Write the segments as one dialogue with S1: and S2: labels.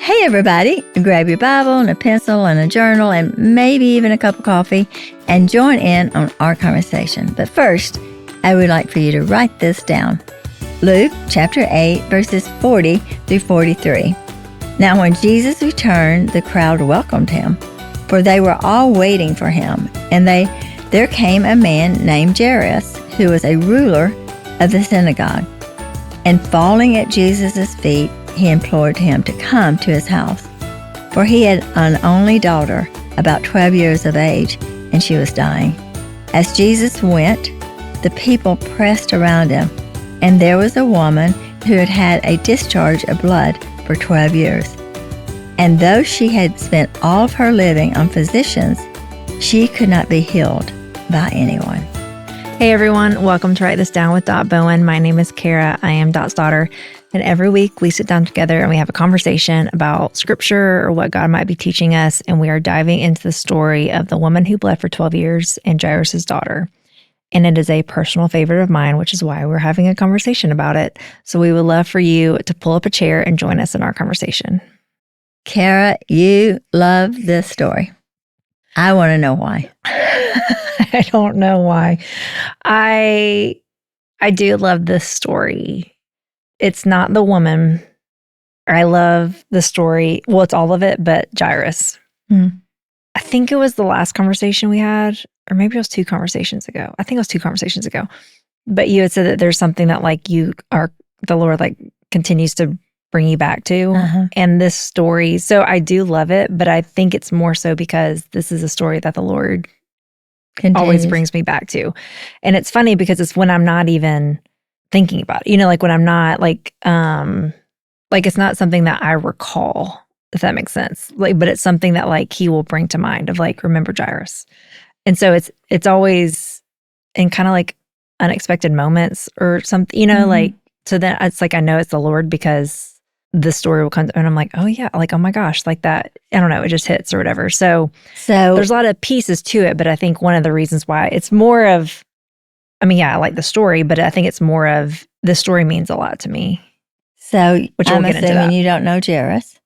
S1: Hey everybody, grab your Bible and a pencil and a journal and maybe even a cup of coffee and join in on our conversation. But first, I would like for you to write this down. Luke chapter 8, verses 40 through 43. Now when Jesus returned, the crowd welcomed him, for they were all waiting for him. And there came a man named Jairus, who was a ruler of the synagogue. And falling at Jesus' feet, he implored him to come to his house. For he had an only daughter, about 12 years of age, and she was dying. As Jesus went, the people pressed around him, and there was a woman who had had a discharge of blood for 12 years. And though she had spent all of her living on physicians, she could not be healed by anyone.
S2: Hey everyone, welcome to Write This Down with Dot Bowen. My name is Cara. I am Dot's daughter. And every week we sit down together and we have a conversation about scripture or what God might be teaching us. And we are diving into the story of the woman who bled for 12 years and Jairus' daughter. And it is a personal favorite of mine, which is why we're having a conversation about it. So we would love for you to pull up a chair and join us in our conversation.
S1: Cara, you love this story. I want to know why.
S2: I don't know why. I do love this story. It's not the woman. I love the story. Well, it's all of it, but Jairus. I think it was the last conversation we had, or maybe it was 2 conversations ago. I think it was 2 conversations ago. But you had said that there's something that the Lord continues to bring you back to. And this story, so I do love it, but I think it's more so because this is a story that the Lord always brings me back to. And it's funny because it's when I'm not even thinking about it. When I'm not it's not something that I recall, if that makes sense. But it's something that he will bring to mind of remember Jairus. And so it's always in kind of unexpected moments or something, so then it's I know it's the Lord because the story will come and I'm like, oh yeah, oh my gosh, that, I don't know, it just hits or whatever. So there's a lot of pieces to it, but I think one of the reasons why it's more of, I like the story, but I think it's more of the story means a lot to me.
S1: So
S2: which
S1: I'm assuming you don't know Jairus.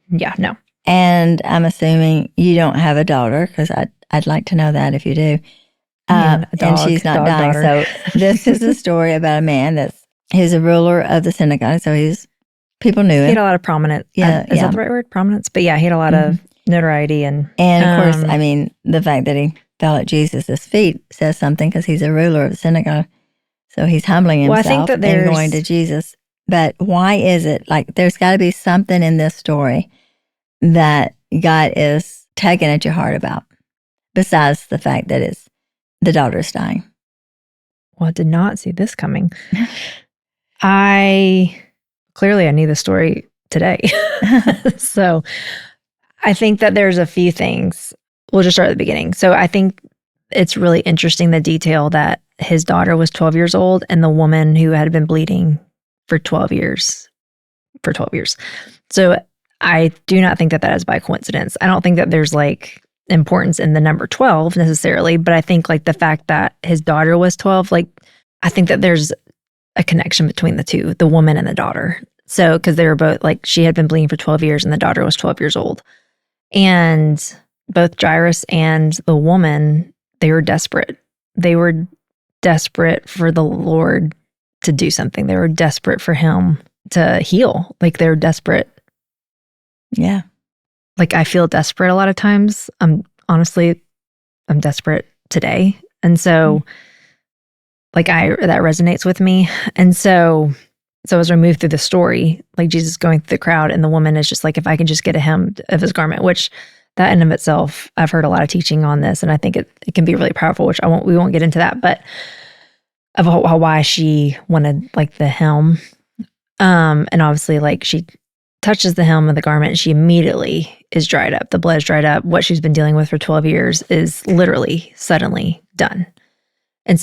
S2: Yeah, no.
S1: And I'm assuming you don't have a daughter, because I'd like to know that if you do. And she's not dying.
S2: Daughter.
S1: So this is a story about a man he's a ruler of the synagogue. So people knew him.
S2: He had a lot of prominence. Is that the right word? Prominence? But yeah, he had a lot of notoriety. And
S1: of course, the fact that he fell at Jesus' feet says something, because he's a ruler of the synagogue. So he's humbling himself
S2: I think that
S1: and going to Jesus. But why is it, there's got to be something in this story that God is tugging at your heart about, besides the fact that the daughter's dying?
S2: Well, I did not see this coming. I knew the story today. So I think that there's a few things. We'll just start at the beginning. So I think it's really interesting, the detail that his daughter was 12 years old and the woman who had been bleeding for 12 years. So I do not think that is by coincidence. I don't think that there's importance in the number 12 necessarily, but I think the fact that his daughter was 12, I think that there's a connection between the two, the woman and the daughter. So, because they were both she had been bleeding for 12 years and the daughter was 12 years old. And both Jairus and the woman, they were desperate. They were desperate for the Lord to do something. They were desperate for him to heal. They were desperate.
S1: Yeah.
S2: I feel desperate a lot of times. I'm desperate today. And so that resonates with me. And so as we move through the story, Jesus going through the crowd and the woman is just if I can just get a hem of his garment, which that in of itself, I've heard a lot of teaching on this, and I think it can be really powerful, which we won't get into that, but of why she wanted the hem. And obviously she touches the hem of the garment and she immediately is dried up. The blood is dried up. What she's been dealing with for 12 years is literally suddenly done. And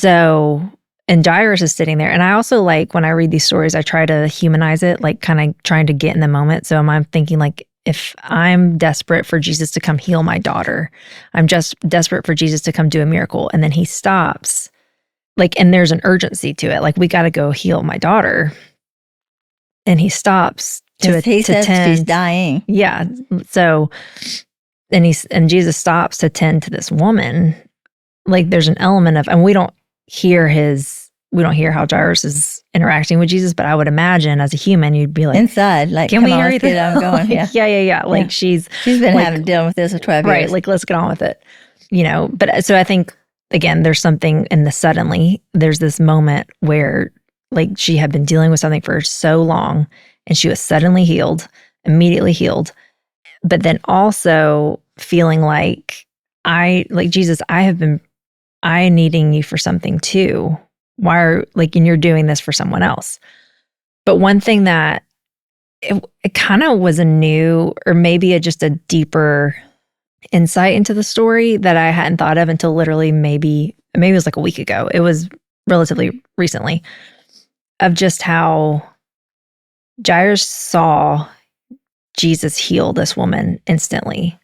S2: Jairus is sitting there. And I also when I read these stories, I try to humanize it, kind of trying to get in the moment. So I'm thinking if I'm desperate for Jesus to come heal my daughter, I'm just desperate for Jesus to come do a miracle. And then he stops, and there's an urgency to it. We got to go heal my daughter. And he stops
S1: He says she's
S2: tend.
S1: dying.
S2: Yeah. So, and Jesus stops to tend to this woman. Like there's an element of, and we don't hear how Jairus is interacting with Jesus, but I would imagine as a human, you'd be like,
S1: inside, like,
S2: can
S1: come
S2: we
S1: on,
S2: hurry
S1: let's get on going.
S2: Yeah.
S1: Yeah.
S2: yeah. Like
S1: Yeah.
S2: she's
S1: been
S2: like,
S1: dealing with this for 12
S2: right.
S1: years.
S2: Like, let's get on with it. But so I think, again, there's something in the suddenly, there's this moment where like she had been dealing with something for so long and she was suddenly healed, immediately healed. But then also feeling like Jesus, I needing you for something too. And you're doing this for someone else. But one thing that it kind of was a new, or maybe just a deeper insight into the story that I hadn't thought of until literally maybe it was like a week ago. It was relatively recently, of just how Jairus saw Jesus heal this woman instantly.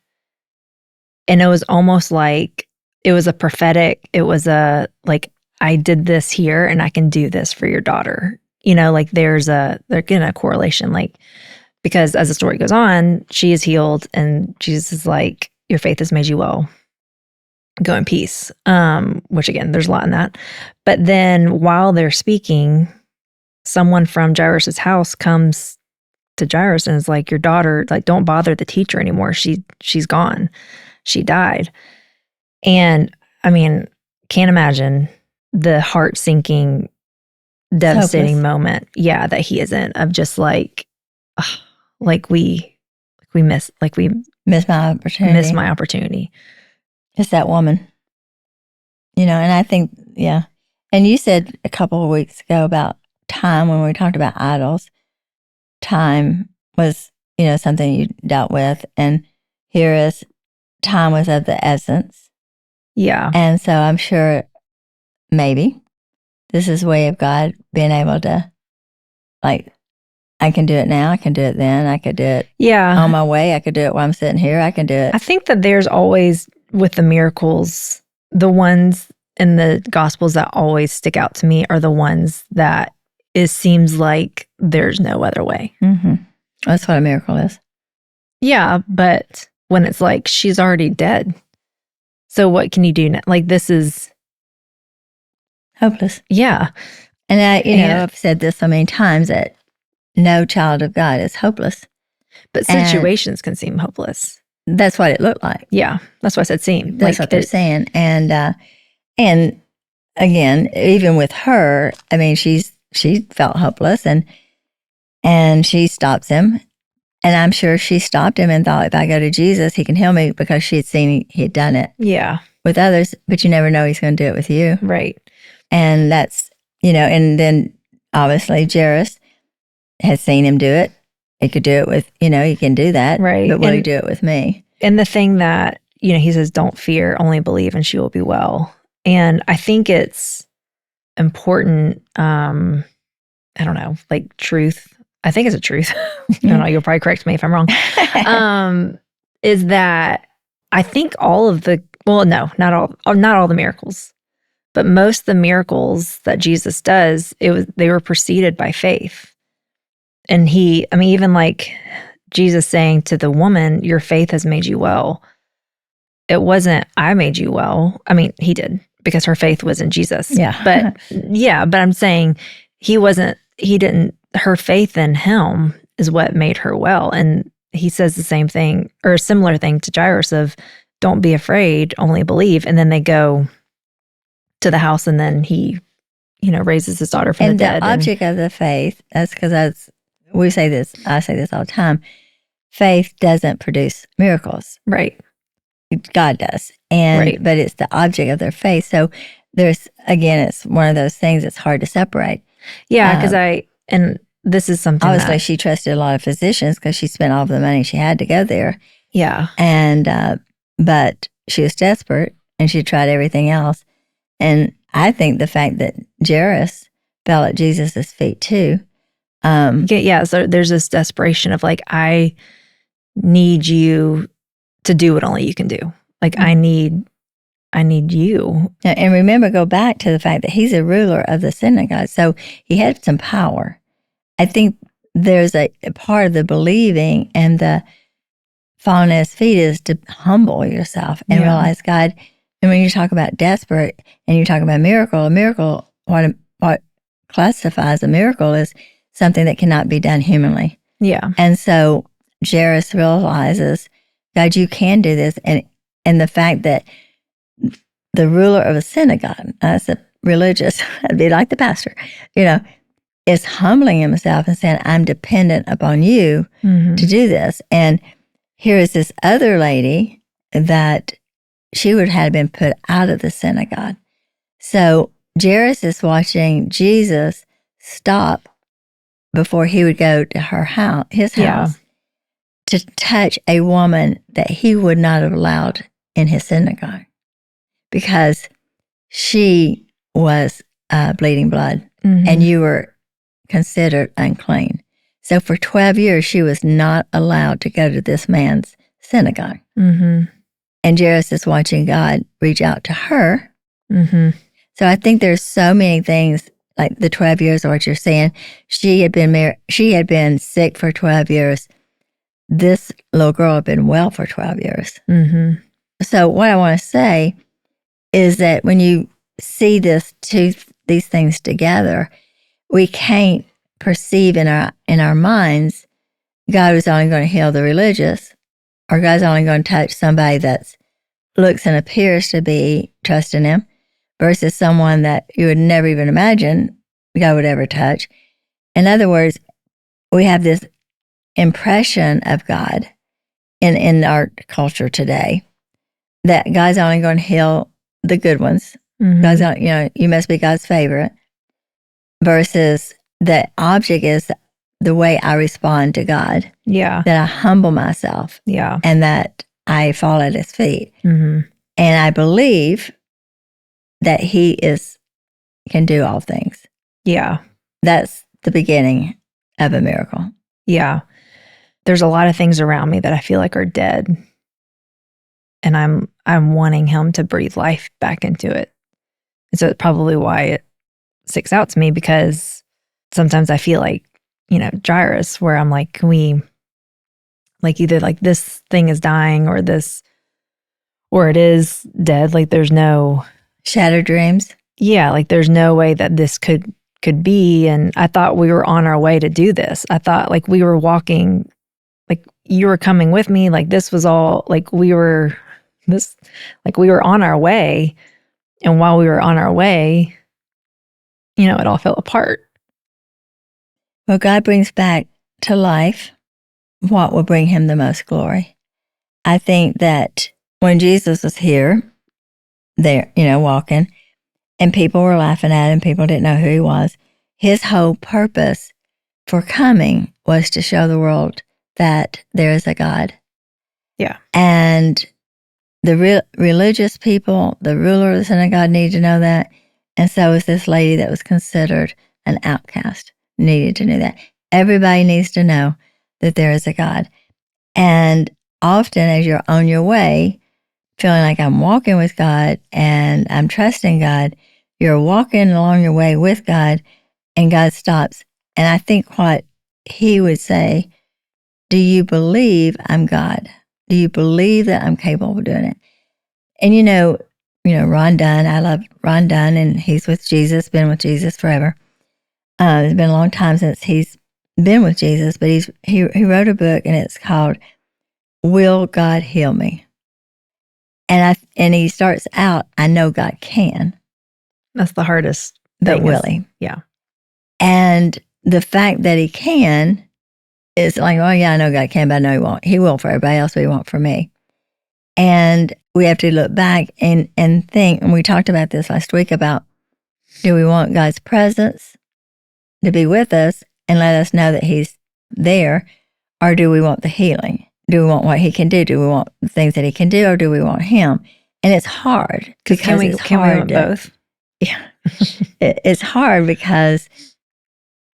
S2: And it was almost like it was a prophetic, it was a like, I did this here and I can do this for your daughter. Like they're getting a correlation, like, because as the story goes on, she is healed and Jesus is like, your faith has made you well. Go in peace. Which again, there's a lot in that. But then while they're speaking, someone from Jairus's house comes to Jairus and is like, your daughter, like, don't bother the teacher anymore. She's gone. She died. And I mean, can't imagine the heart-sinking, devastating moment, that he is in, of just like, we miss
S1: my opportunity.
S2: Miss my opportunity.
S1: It's that woman. And I think, yeah. And you said a couple of weeks ago about time when we talked about idols. Time was, something you dealt with. And here is time was of the essence.
S2: Yeah.
S1: And so I'm sure maybe this is a way of God being able to, like, I can do it now. I can do it then. I could do it on my way. I could do it while I'm sitting here. I can do it.
S2: I think that there's always, with the miracles, the ones in the Gospels that always stick out to me are the ones that it seems like there's no other way.
S1: Mm-hmm. That's what a miracle is.
S2: Yeah, but when it's like, she's already dead. So what can you do now? Like, this is
S1: hopeless.
S2: Yeah.
S1: And I've said this so many times that no child of God is hopeless.
S2: But situations can seem hopeless.
S1: That's what it looked like.
S2: Yeah. That's why I said seem.
S1: That's what they're saying. And again, even with her, I mean, she felt hopeless and she stops him. And I'm sure she stopped him and thought, if I go to Jesus, he can heal me, because she had seen he'd done it.
S2: Yeah.
S1: With others, but you never know he's going to do it with you.
S2: Right.
S1: And that's, and then obviously Jairus has seen him do it. He could do it with, he can do that.
S2: Right.
S1: But will he do it with me? And
S2: the thing that, he says, don't fear, only believe and she will be well. And I think it's important, I don't know, like truth. I think it's a truth. I don't know, you'll probably correct me if I'm wrong. Is that I think all of the, well, no, not all the miracles, but most of the miracles that Jesus does, they were preceded by faith. And even like Jesus saying to the woman, your faith has made you well. It wasn't, I made you well. I mean, he did, because her faith was in Jesus.
S1: Yeah.
S2: But I'm saying her faith in him is what made her well. And he says the same thing, or a similar thing to Jairus of, don't be afraid, only believe. And then they go to the house and then he, raises his daughter from the dead.
S1: And the object of the faith, that's because I say this all the time, faith doesn't produce miracles.
S2: Right.
S1: God does. But it's the object of their faith. So it's one of those things that's hard to separate.
S2: Yeah, because and this is something
S1: obviously she trusted a lot of physicians because she spent all of the money she had to go there.
S2: Yeah.
S1: And, but she was desperate and she tried everything else. And I think the fact that Jairus fell at Jesus' feet too.
S2: So there's this desperation of like, I need you to do what only you can do. Like, I need you.
S1: And remember, go back to the fact that he's a ruler of the synagogue. So he had some power. I think there's a part of the believing and the falling at his feet is to humble yourself and realize God. And when you talk about desperate and you talk about a miracle, what classifies a miracle is something that cannot be done humanly.
S2: Yeah.
S1: And so Jairus realizes, God, you can do this. And the fact that the ruler of a synagogue, that's a religious, it'd be like the pastor, is humbling himself and saying, I'm dependent upon you to do this. And here is this other lady that she would have been put out of the synagogue. So Jairus is watching Jesus stop before he would go to his house, to touch a woman that he would not have allowed in his synagogue because she was bleeding blood and you were considered unclean. So for 12 years, she was not allowed to go to this man's synagogue. And Jairus is watching God reach out to her. So I think there's so many things, like the 12 years of what you're saying. She had been sick for 12 years. This little girl had been well for 12 years. So what I want to say is that when you see these things together, we can't perceive in our minds God was only going to heal the religious, or God's only going to touch somebody that looks and appears to be trusting him, versus someone that you would never even imagine God would ever touch. In other words, we have this impression of God in our culture today that God's only going to heal the good ones. God's you must be God's favorite, versus the object is the way I respond to God. That I humble myself. And that I fall at his feet. And I believe that he can do all things. That's the beginning of a miracle.
S2: There's a lot of things around me that I feel like are dead. And I'm wanting him to breathe life back into it. And so it's probably why it sticks out to me, because sometimes I feel like, Jairus, where I'm like, can we, like, either like this thing is dying or it is dead. Like there's no
S1: shattered dreams.
S2: Like there's no way that this could be. And I thought we were on our way to do this. I thought like we were walking, like you were coming with me. Like this was all like we were on our way. And while we were on our way, it all fell apart.
S1: Well, God brings back to life what will bring him the most glory. I think that when Jesus was here, there, walking, and people were laughing at him, people didn't know who he was, his whole purpose for coming was to show the world that there is a God. And the religious people, the ruler of the synagogue, needed to know that. And so was this lady that was considered an outcast, needed to know that. Everybody needs to know that there is a God. And often as you're on your way, feeling like I'm walking with God and I'm trusting God, you're walking along your way with God and God stops. And I think what he would say, do you believe I'm God? Do you believe that I'm capable of doing it? And Ron Dunn, I love Ron Dunn, and he's with Jesus, been with Jesus forever. It's been a long time since he's been with Jesus, but he wrote a book and it's called Will God Heal Me? And he starts out, I know God can.
S2: That's the hardest
S1: but
S2: thing.
S1: Will he?
S2: Yeah.
S1: And the fact that he can is like, oh yeah, I know God can, but I know he won't. He will for everybody else, but he won't for me. And we have to look back and think, and we talked about this last week about, do we want God's presence to be with us and let us know that he's there, or do we want the healing? Do we want what he can do? Do we want the things that he can do, or do we want him? And it's hard because
S2: can we want both?
S1: Yeah. It's hard because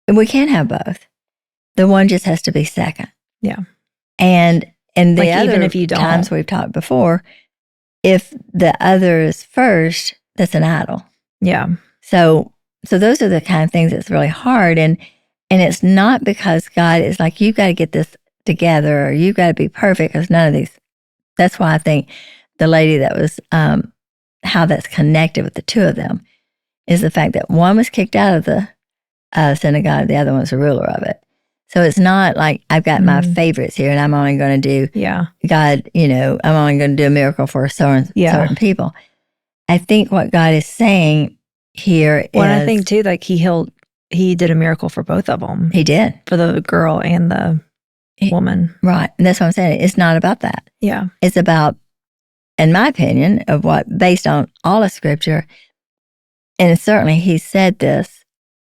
S1: we can't have both. The one just has to be second.
S2: Yeah.
S1: And the
S2: like
S1: other
S2: even if you don't.
S1: times we've talked before, if the other is first, that's an idol.
S2: Yeah.
S1: So those are the kind of things that's really hard. And And it's not because God is like, you've got to get this together or you've got to be perfect, because none of these. That's why I think the lady that was, how that's connected with the two of them is the fact that one was kicked out of the synagogue, the other one's the ruler of it. So it's not like I've got my favorites here and I'm only going to do God, I'm only going to do a miracle for certain people. I think what God is saying here is...
S2: Well, I think too, like he did a miracle for both of them.
S1: He did.
S2: For the girl and the woman.
S1: Right. And that's what I'm saying. It's not about that.
S2: Yeah.
S1: It's about, in my opinion, of what, based on all of Scripture, and certainly he said this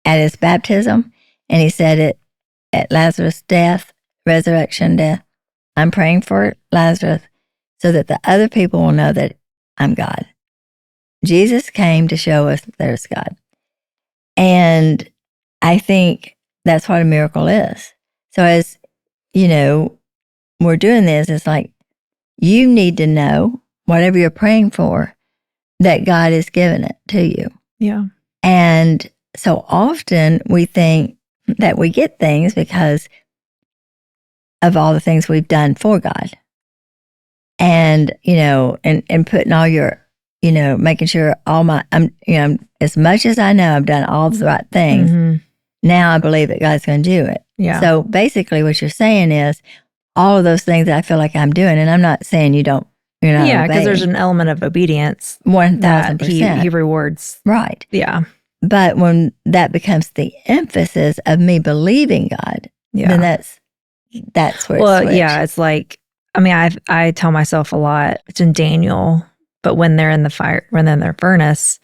S1: at his baptism, and he said it at Lazarus' death, resurrection, death. I'm praying for Lazarus so that the other people will know that I'm God. Jesus came to show us that there's God. And I think that's what a miracle is. So as, we're doing this, it's like, you need to know, whatever you're praying for, that God has given it to you.
S2: Yeah.
S1: And so often we think that we get things because of all the things we've done for God. And, and putting all your, making sure all my, as much as I know I've done all the right things, now I believe that God's going to do it.
S2: Yeah.
S1: So basically what you're saying is all of those things that I feel like I'm doing, and I'm not saying you're not
S2: because there's an element of obedience
S1: 1,000%.
S2: He rewards.
S1: Right.
S2: Yeah.
S1: But when that becomes the emphasis of me believing God, then that's where it's switched.
S2: Yeah, it's like, I tell myself a lot, it's in Daniel, but when they're in the fire, when they're in their furnace,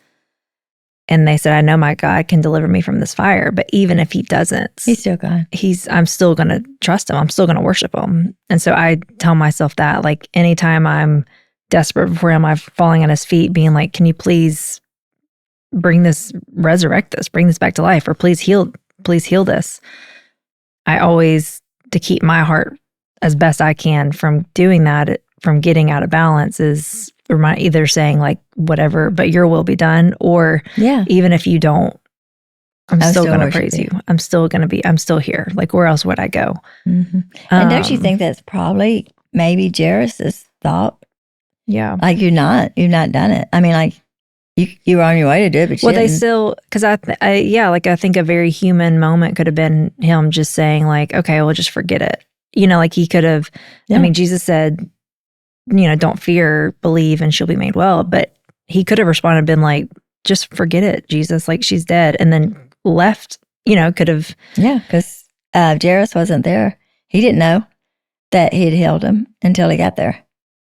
S2: and they said, I know my God can deliver me from this fire, but even if he doesn't,
S1: he's still God.
S2: I'm still going to trust him. I'm still going to worship him. And so I tell myself that, like, anytime I'm desperate before him, I'm falling at his feet, being like, can you please resurrect this, bring this back to life, or please heal this. I always, to keep my heart as best I can from doing that, from getting out of balance, is either saying like, whatever, but your will be done, or even if you don't, I'm still going to praise you. I'm still here. Like, where else would I go?
S1: Mm-hmm. And don't you think that's probably maybe Jairus' thought?
S2: Yeah.
S1: Like, you've not done it. I mean, like, you were on your way to do it, but
S2: they still, because I think a very human moment could have been him just saying like, okay, well, just forget it. Like he could have, Jesus said, don't fear, believe, and she'll be made well. But he could have responded, been like, just forget it, Jesus, like she's dead. And then left, could have. Yeah, because
S1: Jairus wasn't there. He didn't know that he had healed him until he got there.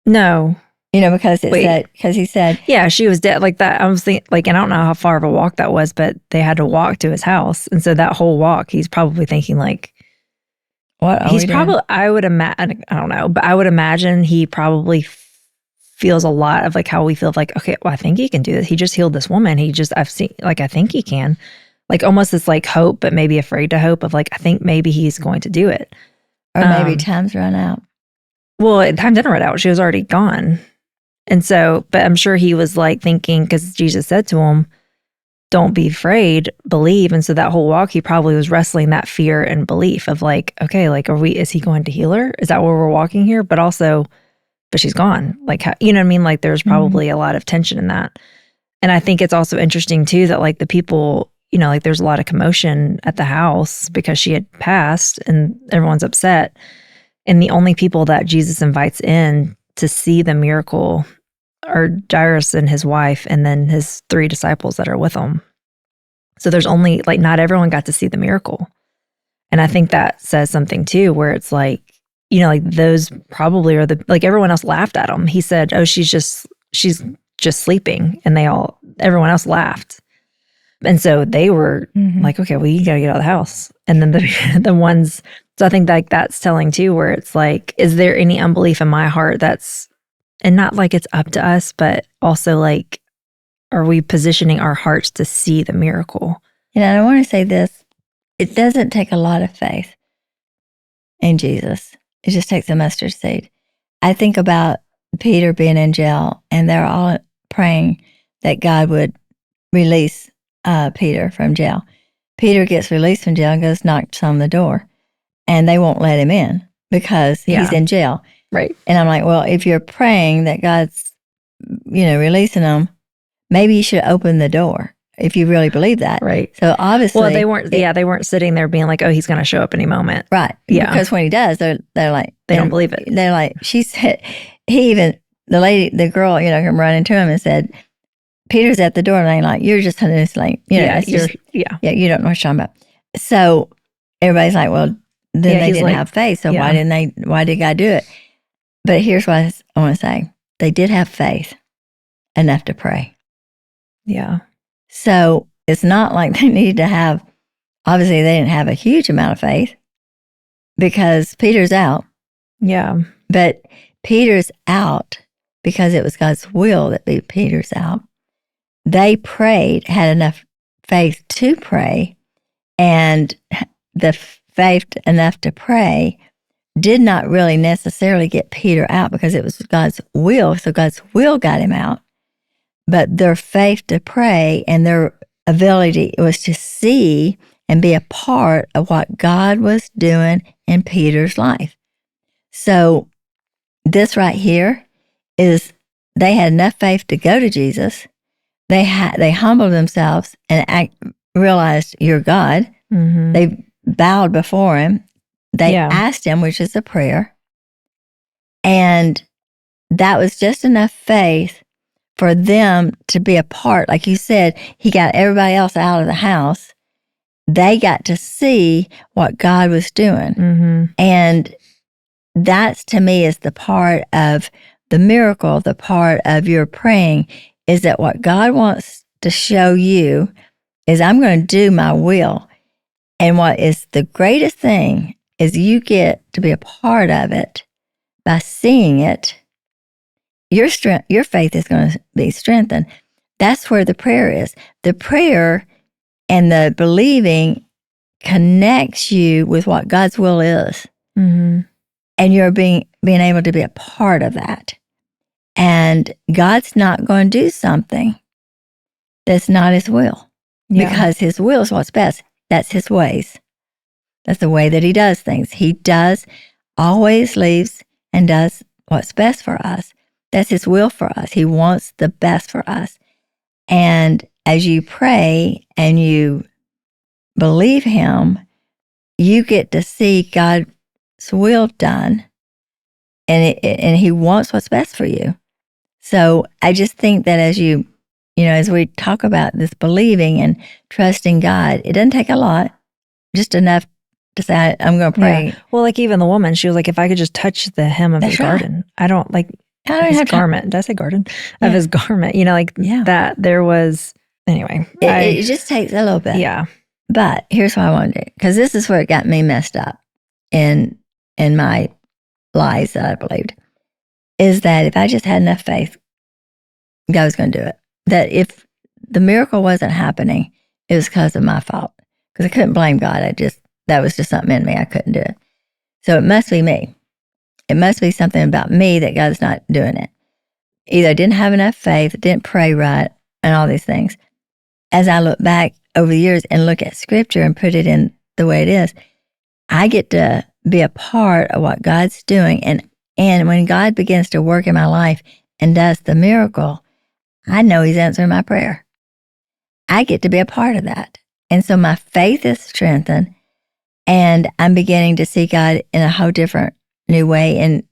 S2: No.
S1: Because he said,
S2: yeah, she was dead, like that. I was thinking, like, and I don't know how far of a walk that was, but they had to walk to his house. And so that whole walk, he's probably thinking like,
S1: what are
S2: he's
S1: we
S2: probably,
S1: doing?
S2: I would imagine, I don't know, but I would imagine he probably feels a lot of like how we feel like, okay, well, I think he can do this. He just healed this woman. I've seen, like, I think he can, like almost this like hope, but maybe afraid to hope of like, I think maybe he's going to do it.
S1: Or maybe time's run out.
S2: Well, time didn't run out. She was already gone. And so, but I'm sure he was like thinking, because Jesus said to him, don't be afraid, believe. And so that whole walk, he probably was wrestling that fear and belief of like, okay, like, is he going to heal her? Is that where we're walking here? But also, but she's gone. Like, you know what I mean? Like there's probably a lot of tension in that. And I think it's also interesting too, that like the people, like there's a lot of commotion at the house because she had passed and everyone's upset. And the only people that Jesus invites in to see the miracle are Jairus and his wife, and then his 3 disciples that are with him. So there's only, like, not everyone got to see the miracle. And I think that says something too, where it's like, like those probably are like everyone else laughed at him. He said, oh, she's just sleeping. And everyone else laughed. And so they were like, okay, well, you got to get out of the house. And then the ones, so I think like that's telling too, where it's like, is there any unbelief in my heart and not like it's up to us, but also like, are we positioning our hearts to see the miracle?
S1: And I want to say this, it doesn't take a lot of faith in Jesus. It just takes a mustard seed. I think about Peter being in jail, and they're all praying that God would release Peter from jail. Peter gets released from jail and goes knocks on the door, and they won't let him in because he's in jail.
S2: Right.
S1: And I'm like, well, if you're praying that God's, releasing them, maybe you should open the door if you really believe that.
S2: Right.
S1: So obviously,
S2: well, they weren't sitting there being like, oh, he's going to show up any moment.
S1: Right.
S2: Yeah.
S1: Because when he does, they're like,
S2: they don't believe it.
S1: They're like, she said, the girl, come running to him and said, Peter's at the door, and I'm like, you're just hallucinating. You don't know what you're talking about. So everybody's like, well, then they didn't have faith. So why did God do it? But here's what I want to say. They did have faith enough to pray.
S2: Yeah.
S1: So it's not like they needed to have, obviously they didn't have a huge amount of faith because Peter's out.
S2: Yeah.
S1: But Peter's out because it was God's will that Peter's out. They prayed, had enough faith to pray, and the faith enough to pray did not really necessarily get Peter out because it was God's will. So God's will got him out. But their faith to pray and their ability was to see and be a part of what God was doing in Peter's life. So this right here is they had enough faith to go to Jesus. They humbled themselves and realized you're God.
S2: Mm-hmm.
S1: They bowed before him. They asked him, which is a prayer. And that was just enough faith for them to be a part. Like you said, he got everybody else out of the house. They got to see what God was doing.
S2: Mm-hmm.
S1: And that's, to me, is the part of the miracle, the part of your praying, is that what God wants to show you is I'm going to do my will. And what is the greatest thing is you get to be a part of it by seeing it. Your faith is going to be strengthened. That's where the prayer is. The prayer and the believing connects you with what God's will is.
S2: Mm-hmm.
S1: And you're being able to be a part of that. And God's not going to do something that's not his will.
S2: Yeah.
S1: Because his will is what's best. That's his ways. That's the way that he does things. He always leaves and does what's best for us. That's his will for us. He wants the best for us. And as you pray and you believe him, you get to see God's will done. And he wants what's best for you. So I just think that as we talk about this believing and trusting God, it doesn't take a lot, just enough to say, I'm going to pray.
S2: Yeah. Well, like even the woman, she was like, if I could just touch the hem of his garden, I don't his garment. Did I say garden? Of his garment, that there was, anyway.
S1: It just takes a little bit.
S2: Yeah.
S1: But here's what I want to do, because this is where it got me messed up in my lies that I believed, is that if I just had enough faith, God was going to do it. That if the miracle wasn't happening, it was because of my fault. Because I couldn't blame God. That was just something in me. I couldn't do it. So it must be me. It must be something about me that God's not doing it. Either I didn't have enough faith, didn't pray right, and all these things. As I look back over the years and look at scripture and put it in the way it is, I get to be a part of what God's doing. And when God begins to work in my life and does the miracle, I know he's answering my prayer. I get to be a part of that. And so my faith is strengthened, and I'm beginning to see God in a whole different new way. And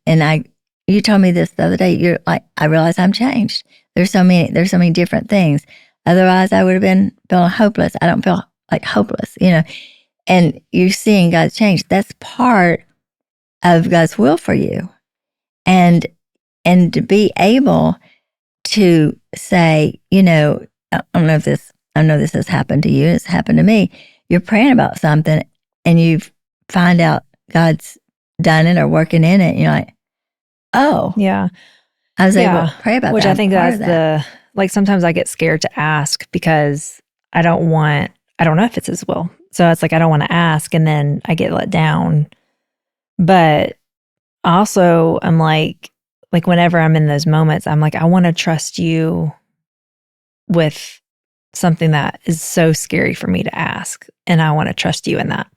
S1: you told me this the other day, you're like, I realize I'm changed. There's so many different things. Otherwise I would have been feeling hopeless. I don't feel like hopeless, and you're seeing God's change. That's part of God's will for you. And to be able to say, I know this has happened to you, it's happened to me. You're praying about something and you find out God's done it or working in it. And you're like, oh.
S2: Yeah.
S1: I was able to pray about
S2: that. Which I think that's sometimes I get scared to ask because I don't know if it's his will. So it's like, I don't want to ask and then I get let down. But also I'm like whenever I'm in those moments, I'm like, I want to trust you with something that is so scary for me to ask. And I want to trust you in that.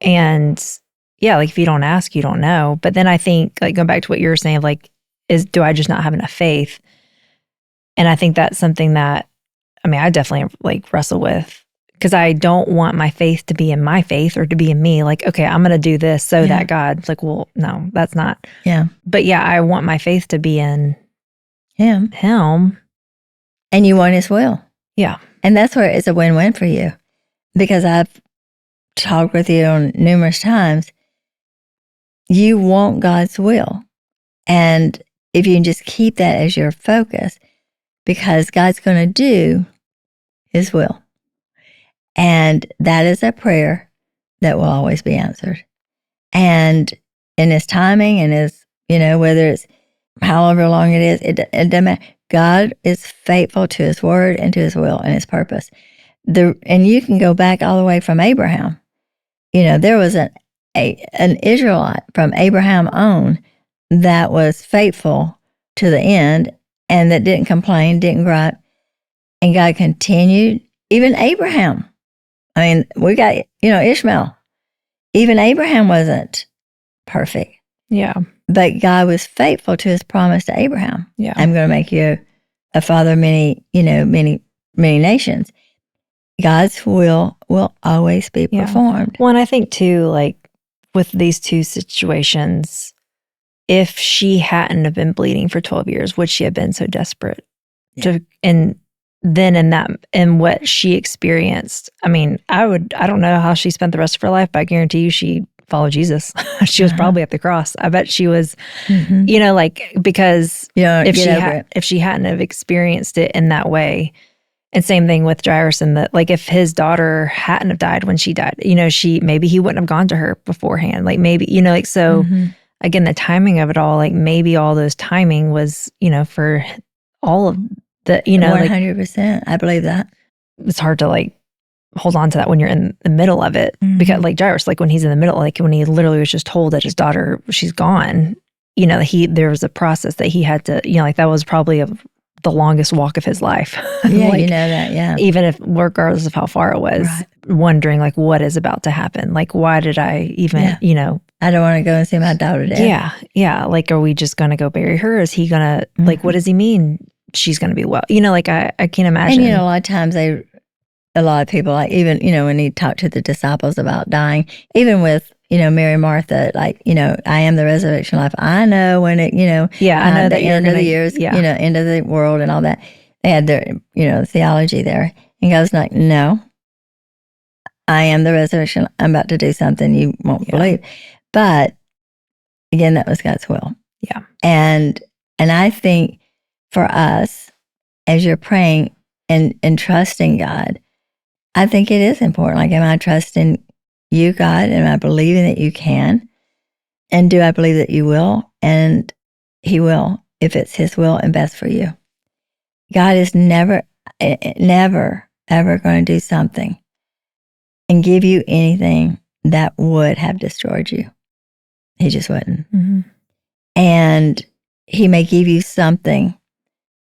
S2: And yeah, like if you don't ask, you don't know. But then I think, like going back to what you were saying, like, do I just not have enough faith? And I think that's something that, I mean, I definitely like wrestle with, because I don't want my faith to be in my faith or to be in me. Like, okay, I'm going to do this so that God, like, well, no, that's not.
S1: Yeah.
S2: But yeah, I want my faith to be in
S1: Him.
S2: And
S1: you want his will.
S2: Yeah.
S1: And that's where it's a win-win for you. Because I've talked with you on numerous times. You want God's will. And if you can just keep that as your focus, because God's going to do his will. And that is a prayer that will always be answered. And in his timing and his, whether it's however long it is, it doesn't matter. God is faithful to his word and to his will and his purpose. And you can go back all the way from Abraham. There was an Israelite from Abraham on that was faithful to the end and that didn't complain, didn't gripe. And God continued. Even Abraham. I mean, we got, Ishmael. Even Abraham wasn't perfect.
S2: Yeah.
S1: But God was faithful to his promise to Abraham.
S2: Yeah.
S1: I'm going to make you a father of many nations. God's will always be performed.
S2: Well, and I think too, like with these two situations, if she hadn't have been bleeding for 12 years, would she have been so desperate and then in what she experienced? I mean, I don't know how she spent the rest of her life, but I guarantee you she followed Jesus. She was probably at the cross. I bet she was, because if she hadn't have experienced it in that way. And same thing with Jairus, and that, like, if his daughter hadn't have died when she died, maybe he wouldn't have gone to her beforehand. Like maybe, so again, the timing of it all, like maybe all those timing was, for all of the,
S1: 100%. I believe that.
S2: It's hard to like hold on to that when you're in the middle of it, because like Jairus, like when he's in the middle, like when he literally was just told that his daughter, she's gone, there was a process that he had to, like that was probably the longest walk of his life.
S1: Yeah,
S2: like,
S1: that, yeah.
S2: Even if, regardless of how far it was, wondering like what is about to happen. Like, why did I even,
S1: I don't want to go and see my daughter dead.
S2: Yeah, yeah. Like, are we just going to go bury her? Is he going to, like, what does he mean she's going to be well? Like I can't imagine.
S1: And, a lot of times a lot of people, like even, when he talked to the disciples about dying, even with, Mary Martha, like, I am the resurrection life. I know when it,
S2: I know that
S1: the end of the years, end of the world and all that. They had their, theology there. And God's like, no, I am the resurrection. I'm about to do something you won't believe. But again, that was God's will.
S2: Yeah.
S1: And I think for us, as you're praying and trusting God, I think it is important. Like, am I trusting you, God? Am I believing that you can? And do I believe that you will? And he will, if it's his will and best for you. God is never, ever going to do something and give you anything that would have destroyed you. He just wouldn't. And he may give you something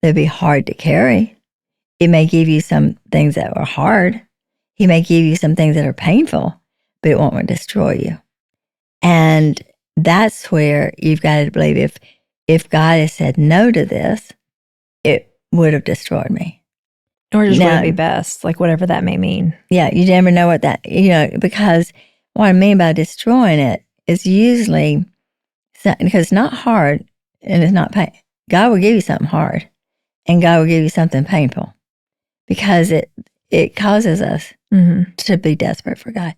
S1: that'd be hard to carry. It may give you some things that are hard. He may give you some things that are painful, but it won't destroy you. And that's where you've got to believe if God has said no to this, it would have destroyed me.
S2: Or just would be best, like whatever that may mean.
S1: Yeah, you never know what that, because what I mean by destroying it is usually, because it's not hard and it's not pain. God will give you something hard and God will give you something painful because it causes us to be desperate for God.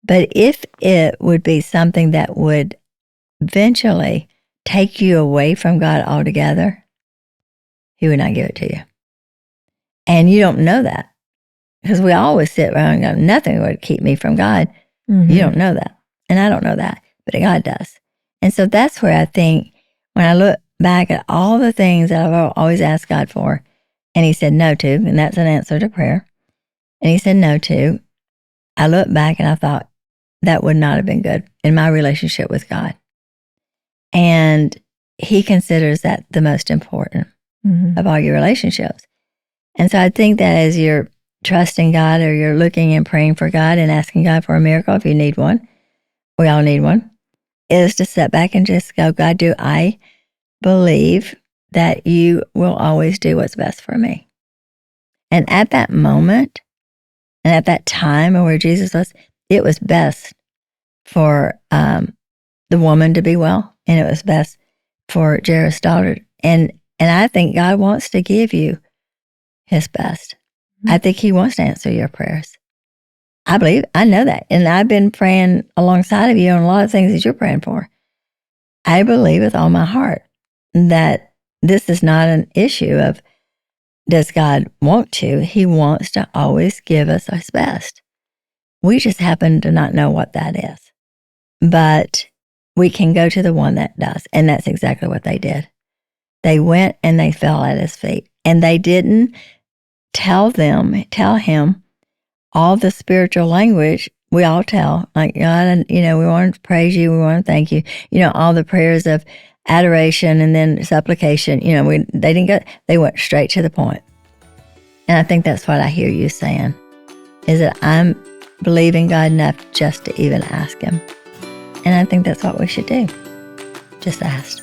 S1: But if it would be something that would eventually take you away from God altogether, he would not give it to you. And you don't know that because we always sit around and go, nothing would keep me from God. You don't know that. And I don't know that, but God does. And so that's where I think when I look back at all the things that I've always asked God for, and he said no to, and that's an answer to prayer, and he said no to, I look back and I thought, that would not have been good in my relationship with God. And he considers that the most important of all your relationships. And so I think that as you're trusting God or you're looking and praying for God and asking God for a miracle if you need one, we all need one, is to sit back and just go, God, do I believe that you will always do what's best for me? And at that moment, and at that time where Jesus was, it was best for the woman to be well, and it was best for Jairus' daughter. And I think God wants to give you his best. I think he wants to answer your prayers. I know that. And I've been praying alongside of you on a lot of things that you're praying for. I believe with all my heart that this is not an issue of does God want to? He wants to always give us his best. We just happen to not know what that is. But we can go to the one that does. And that's exactly what they did. They went and they fell at his feet. And they didn't tell him all the spiritual language we all tell, like, God, we want to praise you, we want to thank you, all the prayers of adoration and then supplication, they went straight to the point. And I think that's what I hear you saying, is that I'm believing God enough just to even ask him. And I think that's what we should do. Just ask.